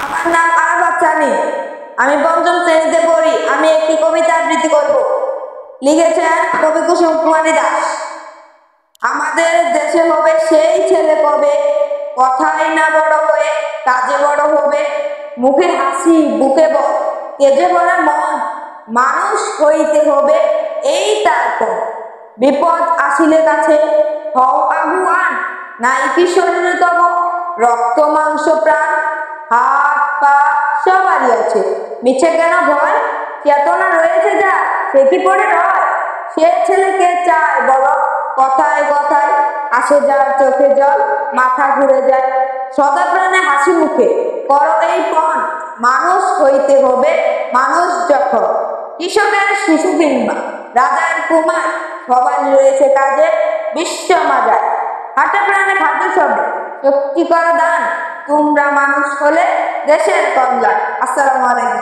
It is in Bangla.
আমার নাম আরাফাত সানি। আমি পঞ্চম শ্রেণীতে পড়ি। আমি একটি কবিতা আবৃত্তি করব। লিখেছেন কবি কুসুম কুমারী দাস। আমাদের দেশে হবে সেই ছেলে কবে, কথাই না বড় হয়ে কাজে বড় হবে। মুখে হাসি বুকে বল, তেজে ভরা মন, মানুষ হইতে হবে এই তার পর। বিপদ আসিলে কাছে হও আগুয়ান, নাই কি শরীরে তব রক্ত মাংস প্রাণ। হাত পা সবারই আছে, মিছে কেন ভয়? চেতনা রয়েছে যা, সে কি পড়ে রয়? সে ছেলেকে চায় বড়, কথায় কথায় আসে যার চোখে জল, মাথা ঘুরে যায়। সদা প্রাণে হাসি মুখে করো এই পণ, মানুষ হইতে হবে মানুষ যখন। কৃষকের শিশু কিংবা রাজার কুমার, সবাই রয়েছে কাজে বিশ্ব মাজার। হাটে প্রাণে খাদ্য সবে শক্তি কর দান, তোমরা মানুষ হলে দেশের কল্যাণ। আসসালামু আলাইকুম।